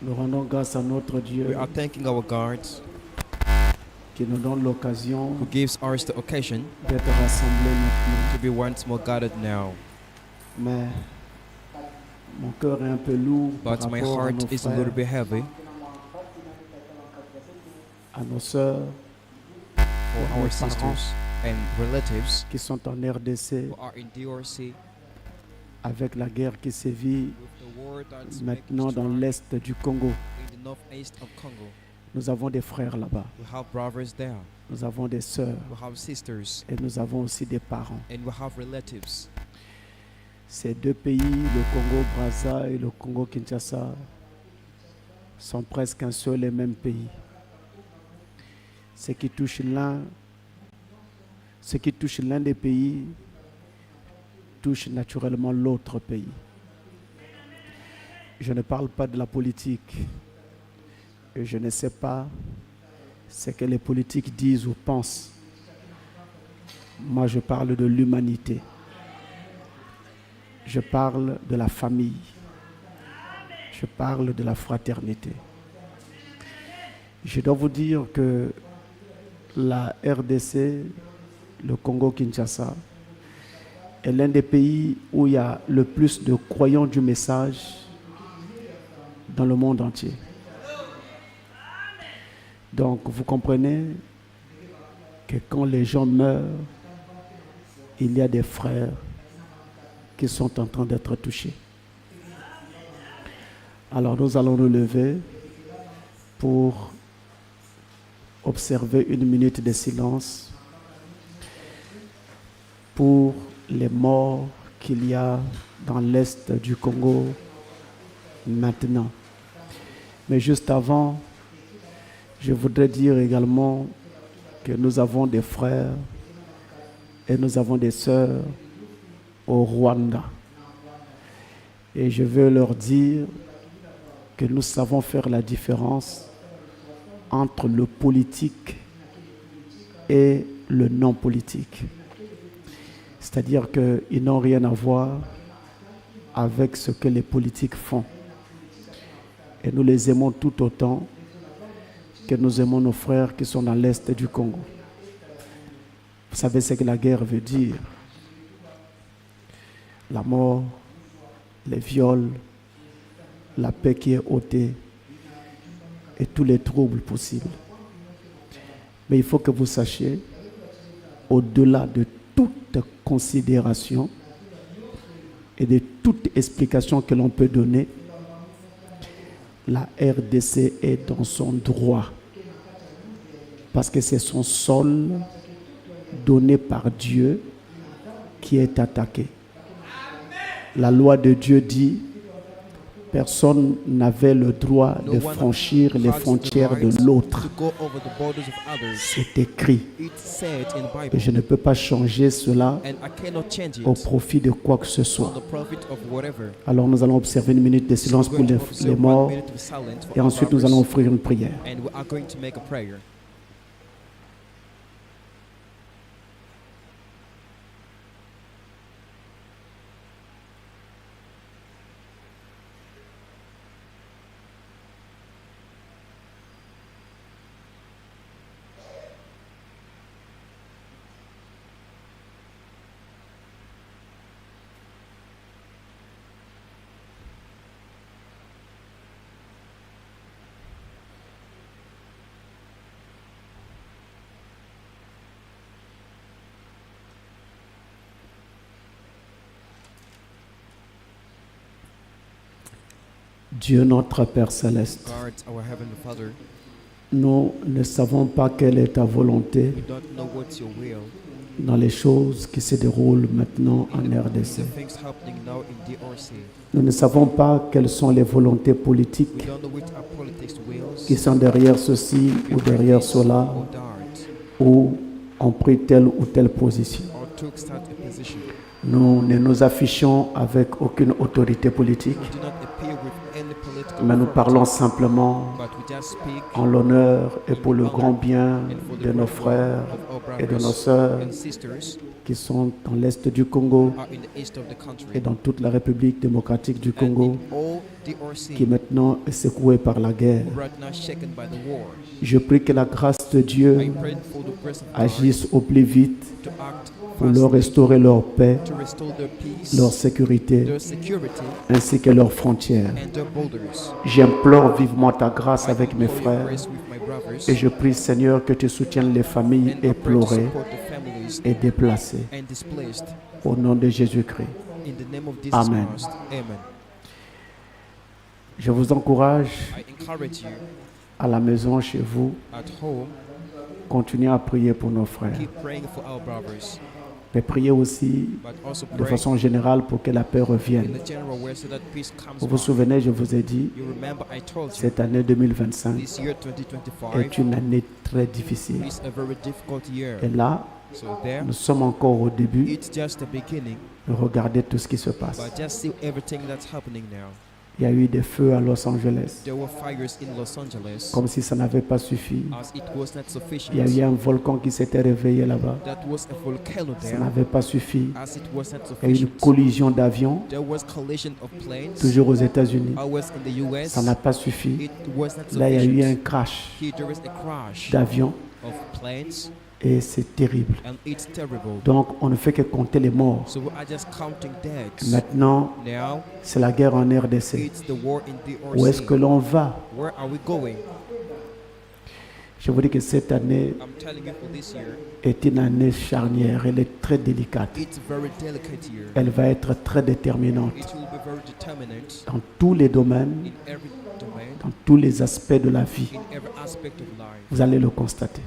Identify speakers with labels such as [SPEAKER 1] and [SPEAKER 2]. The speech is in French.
[SPEAKER 1] Nous rendons grâce à notre
[SPEAKER 2] We
[SPEAKER 1] Dieu
[SPEAKER 2] are thanking our God
[SPEAKER 1] qui nous donne l'occasion
[SPEAKER 2] who gives us the occasion
[SPEAKER 1] d'être rassemblés maintenant.
[SPEAKER 2] to be once more gathered now.
[SPEAKER 1] Mais mon cœur est un peu lourd par
[SPEAKER 2] But my
[SPEAKER 1] rapport à nos
[SPEAKER 2] heart is a little
[SPEAKER 1] frères,
[SPEAKER 2] bit heavy
[SPEAKER 1] à nos sœurs
[SPEAKER 2] for
[SPEAKER 1] Nos
[SPEAKER 2] our
[SPEAKER 1] parents.
[SPEAKER 2] sisters and relatives
[SPEAKER 1] qui sont en RDC
[SPEAKER 2] who are in DRC
[SPEAKER 1] avec la guerre qui sévit
[SPEAKER 2] with the war that's
[SPEAKER 1] maintenant
[SPEAKER 2] making
[SPEAKER 1] dans
[SPEAKER 2] strong
[SPEAKER 1] l'est du Congo.
[SPEAKER 2] in the northeast of Congo.
[SPEAKER 1] Nous avons des frères là-bas,
[SPEAKER 2] We have brothers there,
[SPEAKER 1] nous avons des sœurs
[SPEAKER 2] we have sisters,
[SPEAKER 1] et nous avons aussi des parents.
[SPEAKER 2] and we have relatives.
[SPEAKER 1] Ces deux pays, le Congo-Brazza et le Congo-Kinshasa, sont presque un seul et même pays. Ce qui touche l'un des pays touche naturellement l'autre pays. Je ne parle pas de la politique et je ne sais pas ce que les politiques disent ou pensent. Moi, je parle de l'humanité. Je parle de la famille. Je parle de la fraternité. Je dois vous dire que la RDC, le Congo-Kinshasa, est l'un des pays où il y a le plus de croyants du message dans le monde entier. Donc, vous comprenez que quand les gens meurent, il y a des frères qui sont en train d'être touchés. Alors nous allons nous lever pour observer une minute de silence pour les morts qu'il y a dans l'est du Congo maintenant. Mais juste avant, je voudrais dire également que nous avons des frères et nous avons des sœurs au Rwanda. Et je veux leur dire que nous savons faire la différence entre le politique et le non politique. C'est-à-dire qu'ils n'ont rien à voir avec ce que les politiques font. Et nous les aimons tout autant que nous aimons nos frères qui sont dans l'est du Congo. Vous savez ce que la guerre veut dire? La mort, les viols, la paix qui est ôtée et tous les troubles possibles. Mais il faut que vous sachiez, au-delà de toute considération et de toute explication que l'on peut donner, la RDC est dans son droit. Parce que c'est son sol donné par Dieu qui est attaqué. La loi de Dieu dit, personne n'avait le droit de franchir les frontières de l'autre. C'est écrit. Et je ne peux pas changer cela au profit de quoi que ce soit. Alors nous allons observer une minute de silence pour les morts et ensuite nous allons offrir une prière. Dieu notre Père Céleste,
[SPEAKER 2] God, our Heavenly Father,
[SPEAKER 1] nous ne savons pas quelle est ta volonté
[SPEAKER 2] we don't know what's your will.
[SPEAKER 1] dans les choses qui se déroulent maintenant en
[SPEAKER 2] The
[SPEAKER 1] RDC.
[SPEAKER 2] things happening now in DRC.
[SPEAKER 1] Nous ne savons pas quelles sont les volontés
[SPEAKER 2] We
[SPEAKER 1] politiques
[SPEAKER 2] don't know which are politics wills
[SPEAKER 1] qui sont derrière ceci ou derrière cela,
[SPEAKER 2] or dart
[SPEAKER 1] ou ont pris telle ou telle position.
[SPEAKER 2] or took start a position.
[SPEAKER 1] Nous ne nous affichons avec aucune autorité politique,
[SPEAKER 2] We do not appear with any political
[SPEAKER 1] mais nous
[SPEAKER 2] authority,
[SPEAKER 1] parlons simplement
[SPEAKER 2] but we just speak
[SPEAKER 1] en l'honneur et pour le grand bien
[SPEAKER 2] and for the
[SPEAKER 1] de nos
[SPEAKER 2] good
[SPEAKER 1] frères
[SPEAKER 2] of our
[SPEAKER 1] et de nos
[SPEAKER 2] brothers
[SPEAKER 1] sœurs
[SPEAKER 2] and sisters
[SPEAKER 1] qui sont dans l'est du Congo
[SPEAKER 2] are in the east of the country
[SPEAKER 1] et dans toute la République démocratique du
[SPEAKER 2] and
[SPEAKER 1] Congo
[SPEAKER 2] in all
[SPEAKER 1] qui maintenant est secouée par la guerre.
[SPEAKER 2] right now shaken by the war.
[SPEAKER 1] Je prie que la grâce de
[SPEAKER 2] I
[SPEAKER 1] Dieu
[SPEAKER 2] pray for the grace of God
[SPEAKER 1] agisse au plus vite
[SPEAKER 2] to act
[SPEAKER 1] pour leur
[SPEAKER 2] fastly,
[SPEAKER 1] restaurer leur paix,
[SPEAKER 2] to restore their peace,
[SPEAKER 1] leur sécurité,
[SPEAKER 2] their security,
[SPEAKER 1] ainsi que leurs frontières.
[SPEAKER 2] and their borders.
[SPEAKER 1] J'implore vivement ta grâce
[SPEAKER 2] I
[SPEAKER 1] avec mes
[SPEAKER 2] implore your
[SPEAKER 1] frères
[SPEAKER 2] grace with my brothers,
[SPEAKER 1] et je prie, Seigneur, que tu soutiennes les familles
[SPEAKER 2] and I pray to
[SPEAKER 1] éplorées
[SPEAKER 2] support the families
[SPEAKER 1] et déplacées.
[SPEAKER 2] and displaced.
[SPEAKER 1] Au nom de Jésus-Christ.
[SPEAKER 2] In the name of Jesus
[SPEAKER 1] Amen.
[SPEAKER 2] Christ. Amen.
[SPEAKER 1] Je vous encourage
[SPEAKER 2] I encourage you
[SPEAKER 1] à la maison, chez vous,
[SPEAKER 2] at home,
[SPEAKER 1] continuez à prier pour nos frères.
[SPEAKER 2] keep praying for our brothers,
[SPEAKER 1] Mais priez aussi
[SPEAKER 2] but also
[SPEAKER 1] de
[SPEAKER 2] pray
[SPEAKER 1] façon générale pour que la paix
[SPEAKER 2] in
[SPEAKER 1] revienne.
[SPEAKER 2] the general way so that peace comes
[SPEAKER 1] Vous vous
[SPEAKER 2] back.
[SPEAKER 1] souvenez, je vous ai dit,
[SPEAKER 2] You remember I told you
[SPEAKER 1] cette année 2025
[SPEAKER 2] this year
[SPEAKER 1] est
[SPEAKER 2] 2025
[SPEAKER 1] une année très difficile.
[SPEAKER 2] is a very difficult year.
[SPEAKER 1] Et là,
[SPEAKER 2] So there,
[SPEAKER 1] nous sommes encore au début.
[SPEAKER 2] it's just the beginning,
[SPEAKER 1] Regardez tout ce qui se passe.
[SPEAKER 2] but just see everything that's happening now.
[SPEAKER 1] Il y a eu des feux à Los Angeles,
[SPEAKER 2] There were fires in Los Angeles,
[SPEAKER 1] comme si ça n'avait pas suffi.
[SPEAKER 2] as it was not
[SPEAKER 1] Il y a eu
[SPEAKER 2] sufficient.
[SPEAKER 1] un volcan qui s'était réveillé là-bas.
[SPEAKER 2] That was a volcano
[SPEAKER 1] Ça
[SPEAKER 2] there,
[SPEAKER 1] n'avait pas suffi.
[SPEAKER 2] as it was not
[SPEAKER 1] Il y a eu une
[SPEAKER 2] sufficient.
[SPEAKER 1] collision d'avions,
[SPEAKER 2] There was collision of planes.
[SPEAKER 1] toujours aux États-Unis.
[SPEAKER 2] I was in the US.
[SPEAKER 1] Ça n'a pas suffi.
[SPEAKER 2] It was not
[SPEAKER 1] Là, il y a eu un
[SPEAKER 2] sufficient.
[SPEAKER 1] crash
[SPEAKER 2] Here there is a crash
[SPEAKER 1] d'avions
[SPEAKER 2] of planes,
[SPEAKER 1] et c'est terrible.
[SPEAKER 2] and it's terrible.
[SPEAKER 1] Donc, on ne fait que compter les morts.
[SPEAKER 2] So we are just counting deaths.
[SPEAKER 1] Maintenant,
[SPEAKER 2] Now
[SPEAKER 1] c'est la guerre en RDC.
[SPEAKER 2] it's the war in the
[SPEAKER 1] Où est-ce que
[SPEAKER 2] RC.
[SPEAKER 1] l'on va?
[SPEAKER 2] Where are we going?
[SPEAKER 1] Je vous dis que cette année
[SPEAKER 2] I'm telling you, for this year,
[SPEAKER 1] est une année charnière. Elle est très délicate.
[SPEAKER 2] it's a very delicate year.
[SPEAKER 1] Elle va être très déterminante
[SPEAKER 2] It will be very determinant
[SPEAKER 1] dans tous les domaines,
[SPEAKER 2] in every domain,
[SPEAKER 1] dans tous les aspects de la vie.
[SPEAKER 2] in every aspect of life.
[SPEAKER 1] Vous allez le constater.